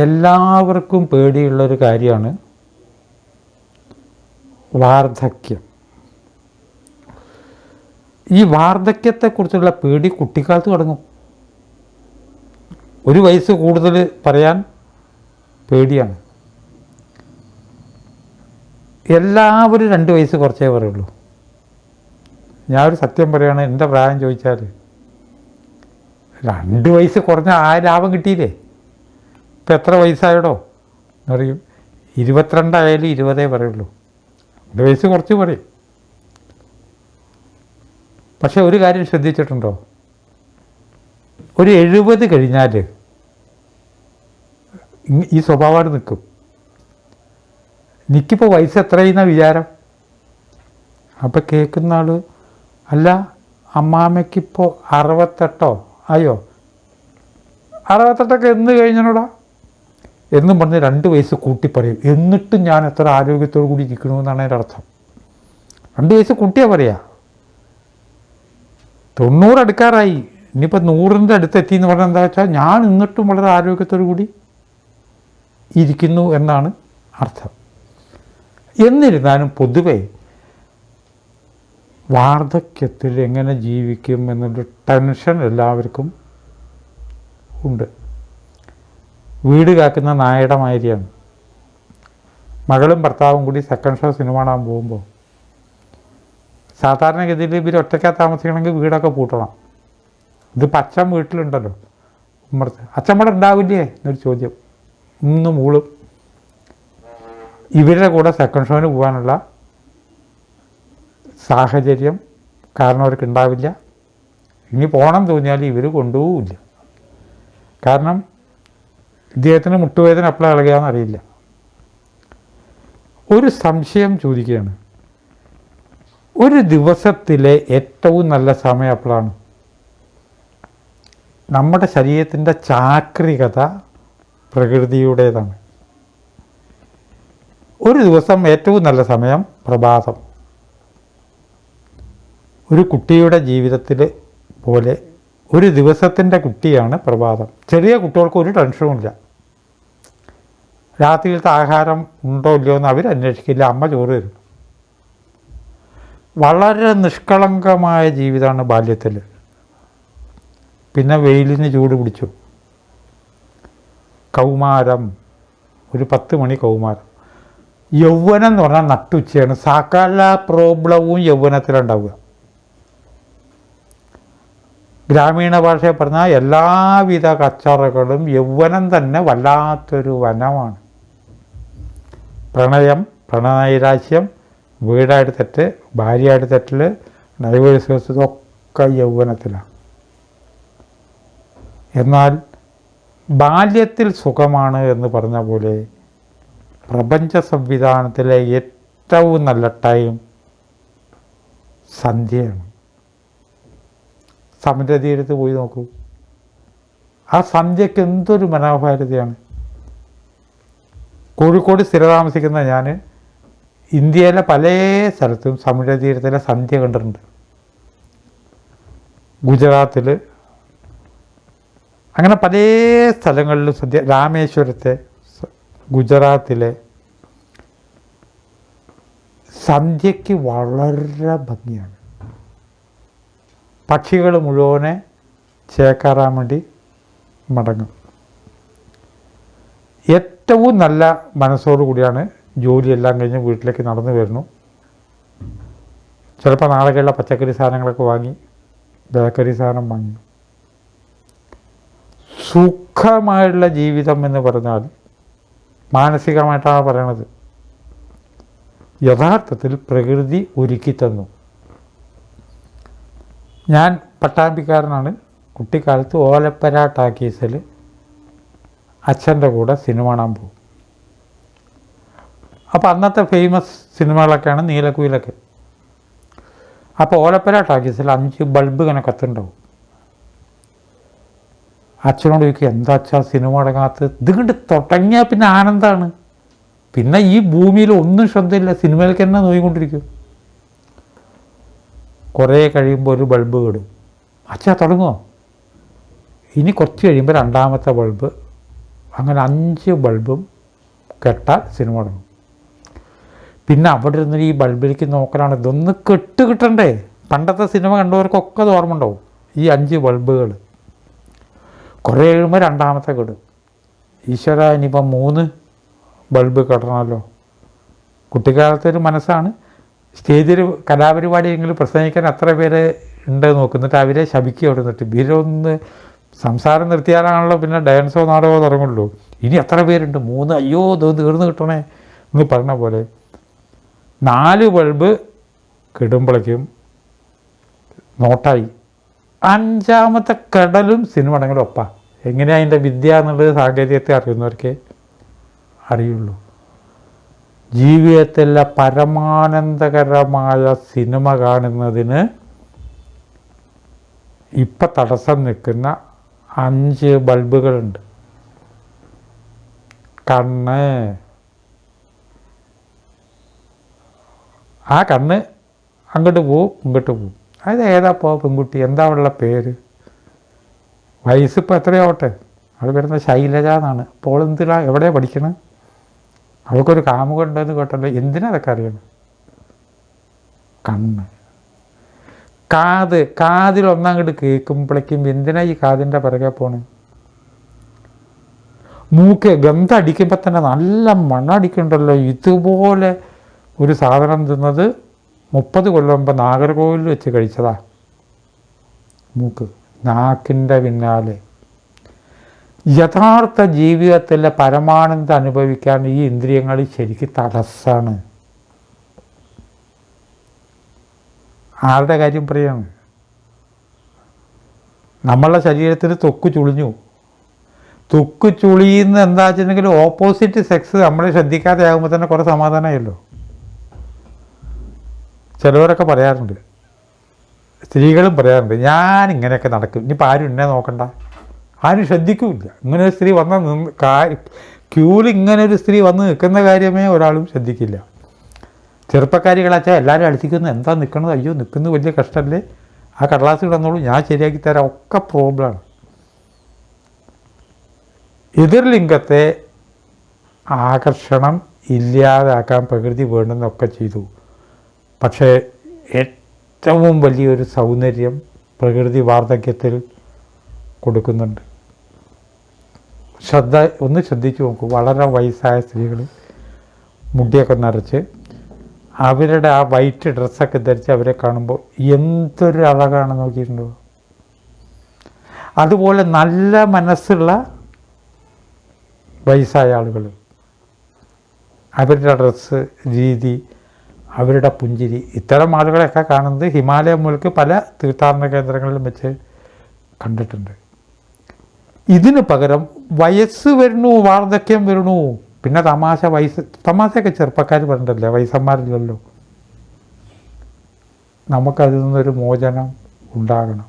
എല്ലാവർക്കും പേടിയുള്ളൊരു കാര്യമാണ് വാർദ്ധക്യം. ഈ വാർദ്ധക്യത്തെക്കുറിച്ചുള്ള പേടി കുട്ടിക്കാലത്ത് തുടങ്ങും. ഒരു വയസ്സ് കൂടുതൽ പറയാൻ പേടിയാണ്. എല്ലാവരും 2 വയസ്സ് കുറച്ചേ പറയുള്ളൂ. ഞാനൊരു സത്യം പറയുകയാണ്, എൻ്റെ പ്രായം ചോദിച്ചാൽ 2 വയസ്സ് കുറഞ്ഞ ആ ലാഭം കിട്ടിയില്ലേ. ഇപ്പം എത്ര വയസ്സായടോ എന്ന് പറയും. 22 ആയാലും 20 പറയുള്ളൂ. 2 വയസ്സ് കുറച്ച് പറയും. പക്ഷെ ഒരു കാര്യം ശ്രദ്ധിച്ചിട്ടുണ്ടോ, ഒരു 70 കഴിഞ്ഞാൽ ഈ സ്വഭാവം നിൽക്കും. എനിക്കിപ്പോൾ വയസ്സ് എത്രയെന്ന വിചാരം. അപ്പം കേൾക്കുന്ന ആൾ, അല്ല അമ്മാമ്മയ്ക്കിപ്പോൾ 68 അയ്യോ 68 എന്ന് കഴിഞ്ഞോടാ എന്നും പറഞ്ഞ് 2 വയസ്സ് കൂട്ടി പറയും. എന്നിട്ടും ഞാൻ എത്ര ആരോഗ്യത്തോടു കൂടി ഇരിക്കണമെന്നാണ് എൻ്റെ അർത്ഥം. 2 വയസ്സ് കൂട്ടിയാണ് പറയുക. 90 അടുക്കാറായി, ഇനിയിപ്പോൾ 100ൻ്റെ അടുത്തെത്തി എന്ന് പറഞ്ഞാൽ എന്താ വെച്ചാൽ ഞാൻ എന്നിട്ടും വളരെ ആരോഗ്യത്തോടു കൂടി ഇരിക്കുന്നു എന്നാണ് അർത്ഥം. എന്നിരുന്നാലും പൊതുവെ വാർദ്ധക്യത്തിൽ എങ്ങനെ ജീവിക്കും എന്നൊരു ടെൻഷൻ എല്ലാവർക്കും ഉണ്ട്. വീട് കാക്കുന്ന നായയുടെ മാതിരിയാണ്. മകളും ഭർത്താവും കൂടി സെക്കൻഡ് ഷോ സിനിമ കാണാൻ പോകുമ്പോൾ സാധാരണഗതിയിൽ ഇവർ ഒറ്റയ്ക്കാ താമസിക്കണമെങ്കിൽ വീടൊക്കെ പൂട്ടണം. ഇതിപ്പോൾ അച്ഛൻ വീട്ടിലുണ്ടല്ലോ, ഉമ്മർത്ത് അച്ഛൻ ഇവിടെ ഉണ്ടാവില്ലേ എന്നൊരു ചോദ്യം ഇന്ന് മൂളും. ഇവരുടെ കൂടെ സെക്കൻഡ് ഷോന് പോകാനുള്ള സാഹചര്യം കാരണം അവർക്ക് ഉണ്ടാവില്ല. ഇനി പോകണം തോന്നിയാൽ ഇവർ കൊണ്ടുപോകില്ല. കാരണം ഇദ്ദേഹത്തിന് മുട്ടുവേദന എപ്പോഴാണ് ഇളകുകയെന്ന് അറിയില്ല. ഒരു സംശയം ചോദിക്കുകയാണ്, ഒരു ദിവസത്തിലെ ഏറ്റവും നല്ല സമയം എപ്പോഴാണ്? നമ്മുടെ ശരീരത്തിൻ്റെ ചാക്രികത പ്രകൃതിയുടേതാണ്. ഒരു ദിവസം ഏറ്റവും നല്ല സമയം പ്രഭാതം. ഒരു കുട്ടിയുടെ ജീവിതത്തിൽ പോലെ ഒരു ദിവസത്തിൻ്റെ കുട്ടിയാണ് പ്രഭാതം. ചെറിയ കുട്ടികൾക്ക് ഒരു ടെൻഷനുമില്ല. രാത്രിയിലത്തെ ആഹാരം ഉണ്ടോ ഇല്ലയോ എന്ന് അവർ അന്വേഷിക്കില്ല, അമ്മ ചോറ് തരും. വളരെ നിഷ്കളങ്കമായ ജീവിതമാണ് ബാല്യത്തിൽ. പിന്നെ വെയിലിന് ചൂട് പിടിച്ചു. കൗമാരം, ഒരു 10 മണി കൗമാരം. യൗവനം എന്ന് പറഞ്ഞാൽ നട്ടുച്ചയാണ്. സകല പ്രോബ്ലവും യൗവനത്തിലുണ്ടാവുക. ഗ്രാമീണ ഭാഷയെ പറഞ്ഞാൽ എല്ലാവിധ കച്ചറകളും യൗവനം തന്നെ വല്ലാത്തൊരു വനമാണ്. പ്രണയം, പ്രണനൈരാശ്യം, വീടായിട്ട് തെറ്റ്, ഭാര്യയായിട്ട് തെറ്റിൽ, ഡൈവേഴ്സ്, ഇതൊക്കെ യൗവനത്തിലാണ്. എന്നാൽ ബാല്യത്തിൽ സുഖമാണ് എന്ന് പറഞ്ഞ പോലെ പ്രപഞ്ച സംവിധാനത്തിലെ ഏറ്റവും നല്ല ടൈം സന്ധ്യയാണ്. സമുദ്രതീരത്ത് പോയി നോക്കൂ, ആ സന്ധ്യയ്ക്ക് എന്തൊരു മനോഹാരിതയാണ്. കോഴിക്കോട് സ്ഥിരതാമസിക്കുന്ന ഞാൻ ഇന്ത്യയിലെ പല സ്ഥലത്തും സമുദ്രതീരത്തിലെ സന്ധ്യ കണ്ടിട്ടുണ്ട്. ഗുജറാത്തിൽ അങ്ങനെ പല സ്ഥലങ്ങളിലും സന്ധ്യ. രാമേശ്വരത്തെ, ഗുജറാത്തിലെ സന്ധ്യയ്ക്ക് വളരെ ഭംഗിയാണ്. പക്ഷികൾ മുഴുവനെ ചേക്കാറാൻ വേണ്ടി മടങ്ങും. ഏറ്റവും നല്ല മനസ്സോടു കൂടിയാണ് ജോലിയെല്ലാം കഴിഞ്ഞ് വീട്ടിലേക്ക് നടന്നു വരുന്നു. ചിലപ്പോൾ നാളെയുള്ള പച്ചക്കറി സാധനങ്ങളൊക്കെ വാങ്ങി, ബേക്കറി സാധനം വാങ്ങി. സുഖമായുള്ള ജീവിതം എന്ന് പറഞ്ഞാൽ മാനസികമായിട്ടാണ് പറയണത്. യഥാർത്ഥത്തിൽ പ്രകൃതി ഒരുക്കി തന്നു. ഞാൻ പട്ടാമ്പിക്കാരനാണ്. കുട്ടിക്കാലത്ത് ഓലപ്പര ടാക്കീസിൽ അച്ഛൻ്റെ കൂടെ സിനിമ കാണാൻ പോകും. അപ്പോൾ അന്നത്തെ ഫേമസ് സിനിമകളൊക്കെയാണ് നീലക്കുയിലൊക്കെ. അപ്പോൾ ഓലപ്പര ടാക്കീസിൽ 5 ബൾബ് ഇങ്ങനെ കത്തുണ്ടാവും. അച്ഛനോട് ചോദിക്കുക, എന്താ അച്ഛാ സിനിമ അടങ്ങാത്തത്? ഇതിങ്ങോട്ട് തുടങ്ങിയാൽ പിന്നെ ആനന്ദമാണ്. പിന്നെ ഈ ഭൂമിയിൽ ഒന്നും ശ്രദ്ധയില്ല, സിനിമയിലേക്ക് തന്നെ നോക്കിക്കൊണ്ടിരിക്കും. കുറേ കഴിയുമ്പോൾ ഒരു ബൾബ് കേടും. അച്ഛാ തുടങ്ങുമോ? ഇനി കുറച്ച് കഴിയുമ്പോൾ 2ാമത്തെ ബൾബ് അങ്ങനെ 5 ബൾബും കെട്ടാൽ സിനിമ തുടങ്ങും. പിന്നെ അവിടെ ഇരുന്ന് ഈ ബൾബിലേക്ക് നോക്കലാണ്, ഇതൊന്ന് കിട്ടണ്ടേ. പണ്ടത്തെ സിനിമ കണ്ടവർക്കൊക്കെ അത് ഓർമ്മ ഉണ്ടാവും. ഈ 5 ബൾബുകൾ കുറേ കഴിയുമ്പോൾ രണ്ടാമത്തെ കെടും. ഈശ്വര, ഇനിയിപ്പം 3 ബൾബ് കെട്ടണമല്ലോ. കുട്ടിക്കാലത്തൊരു മനസ്സാണ്. സ്റ്റേജിൽ കലാപരിപാടിയെങ്കിലും പ്രസംഗിക്കാൻ എത്ര പേര് ഉണ്ട് നോക്കുന്നിട്ട് അവരെ ശപിക്കുക കൊടുത്തിട്ട് ഇവരൊന്ന് സംസാരം നിർത്തിയാലാണല്ലോ പിന്നെ ഡാൻസോ നാടകമോ തുടങ്ങുള്ളൂ. ഇനി എത്ര പേരുണ്ട്, 3, അയ്യോ ഇത് തീർന്നു കിട്ടണേ എന്ന് പറഞ്ഞ പോലെ 4 ബൾബ് കിടുമ്പോഴേക്കും നോട്ടായി. 5ാമത്തെ കടലും സിനിമ ഉണ്ടെങ്കിലും ഒപ്പാ. എങ്ങനെയാണ് അതിൻ്റെ വിദ്യ എന്നുള്ളത് സാങ്കേതികത്തെ അറിയുന്നവർക്കേ അറിയുള്ളൂ. ജീവിതത്തിലെ പരമാനന്ദകരമായ സിനിമ കാണുന്നതിന് ഇപ്പം തടസ്സം നിൽക്കുന്ന 5 ബൾബുകളുണ്ട്. കണ്ണ്. ആ കണ്ണ് അങ്ങോട്ട് പോവും ഇങ്ങോട്ട് പോവും. അത് ഏതാപ്പോ പെൺകുട്ടി, എന്താ അവളുടെ പേര്? വയസ്സിപ്പോൾ എത്രയാവട്ടെ, അവൾ വരുന്ന ശൈലജ എന്നാണ്. അപ്പോൾ എന്തിനാ എവിടെയാണ് പഠിക്കണത്? അവൾക്കൊരു കാമുകുണ്ടെന്ന് കേട്ടല്ലോ. എന്തിനാ അതൊക്കെ അറിയണം? കണ്ണ്. കാതിലൊന്നങ്ങോട്ട് കേൾക്കുമ്പോഴേക്കും എന്തിനാ ഈ കാതിൻ്റെ പിറകെ പോണ്? മൂക്ക് ഗന്ധം അടിക്കുമ്പോൾ തന്നെ നല്ല മണം അടിക്കുന്നുണ്ടല്ലോ. ഇതുപോലെ ഒരു സാധനം തിന്നത് 30 കൊല്ലം മുമ്പ് നാഗർകോവിലിൽ വെച്ച് കഴിച്ചതാ. മൂക്ക് നാക്കിൻ്റെ പിന്നാലെ. യഥാർത്ഥ ജീവിതത്തിലെ പരമാനന്ദം അനുഭവിക്കാൻ ഈ ഇന്ദ്രിയങ്ങൾ ശരിക്കും തടസ്സമാണ്. ആരുടെ കാര്യം പറയാണ്? നമ്മളുടെ ശരീരത്തിൽ ത്വക്ക് ചുളിഞ്ഞു. ത്വക്ക് ചുളിയുന്ന എന്താ വെച്ചിട്ടുണ്ടെങ്കിൽ ഓപ്പോസിറ്റ് സെക്സ് നമ്മളെ ശ്രദ്ധിക്കാതെ ആകുമ്പോൾ തന്നെ കുറേ സമാധാനമായല്ലോ. ചിലവരൊക്കെ പറയാറുണ്ട്, സ്ത്രീകളും പറയാറുണ്ട്, ഞാൻ ഇങ്ങനെയൊക്കെ നടക്കും, ഇനിയിപ്പോൾ ആരും എന്നെ നോക്കണ്ട, ആരും ശ്രദ്ധിക്കില്ല. ഇങ്ങനെ ഒരു സ്ത്രീ ക്യൂവിൽ ഇങ്ങനെ ഒരു സ്ത്രീ വന്ന് നിൽക്കുന്ന കാര്യമേ ഒരാളും ശ്രദ്ധിക്കില്ല. ചെറുപ്പക്കാരികളാച്ചാൽ എല്ലാവരും അടുത്തിക്കുന്നു, എന്താ നിൽക്കണത്, അയ്യോ നിൽക്കുന്നത് വലിയ കഷ്ടമല്ലേ, ആ കടലാസ് കിടന്നോളൂ, ഞാൻ ശരിയാക്കി തരാം, ഒക്കെ പ്രോബ്ലമാണ്. എതിർലിംഗത്തെ ആകർഷണം ഇല്ലാതാക്കാൻ പ്രകൃതി വേണ്ടുന്നൊക്കെ ചെയ്തു. പക്ഷേ ഏറ്റവും വലിയൊരു സൗന്ദര്യം പ്രകൃതി വാർദ്ധക്യത്തിൽ കൊടുക്കുന്നുണ്ട്. ഒന്ന് ശ്രദ്ധിച്ചു നോക്കൂ. വളരെ വയസ്സായ സ്ത്രീകൾ മുടിയൊക്കെ നരച്ച് അവരുടെ ആ വൈറ്റ് ഡ്രസ്സൊക്കെ ധരിച്ച് അവരെ കാണുമ്പോൾ എന്തൊരു അഴകാണ് നോക്കിയിട്ടുണ്ടോ. അതുപോലെ നല്ല മനസ്സുള്ള വയസ്സായ ആളുകൾ, അവരുടെ ഡ്രസ്സ് രീതി, അവരുടെ പുഞ്ചിരി, ഇത്തരം ആളുകളെയൊക്കെ കാണുന്നത് ഹിമാലയം മുതൽക്ക് പല തീർത്ഥാടന കേന്ദ്രങ്ങളിലും വെച്ച് കണ്ടിട്ടുണ്ട്. ഇതിന് പകരം വയസ്സ് വരുന്നു, വാർദ്ധക്യം വരുന്നു, പിന്നെ തമാശയൊക്കെ ചെറുപ്പക്കാർ പറഞ്ഞിട്ടല്ലേ, വയസ്സന്മാരില്ലല്ലോ. നമുക്കതിൽ നിന്നൊരു മോചനം ഉണ്ടാകണം.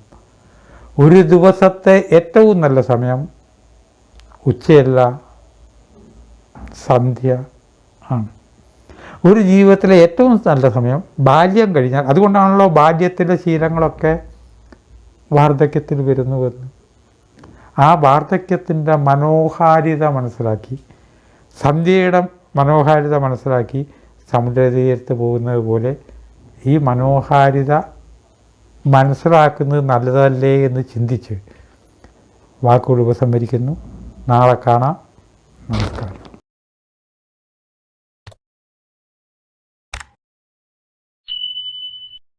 ഒരു ദിവസത്തെ ഏറ്റവും നല്ല സമയം ഉച്ചയല്ല, സന്ധ്യ ആണ്. ഒരു ജീവിതത്തിലെ ഏറ്റവും നല്ല സമയം ബാല്യം കഴിഞ്ഞാൽ. അതുകൊണ്ടാണല്ലോ ബാല്യത്തിലെ ശീലങ്ങളൊക്കെ വാർദ്ധക്യത്തിൽ വരുന്നുവെന്ന്. ആ വാർദ്ധക്യത്തിൻ്റെ മനോഹാരിത മനസ്സിലാക്കി, സന്ധ്യയുടെ മനോഹാരിത മനസ്സിലാക്കി സമുദ്രതീരത്ത് പോകുന്നത് പോലെ ഈ മനോഹാരിത മനസ്സിലാക്കുന്നത് നല്ലതല്ലേ എന്ന് ചിന്തിച്ച് വാക്കുകൾ ഉപസംഹരിക്കുന്നു. നാളെ കാണാം. നമസ്കാരം.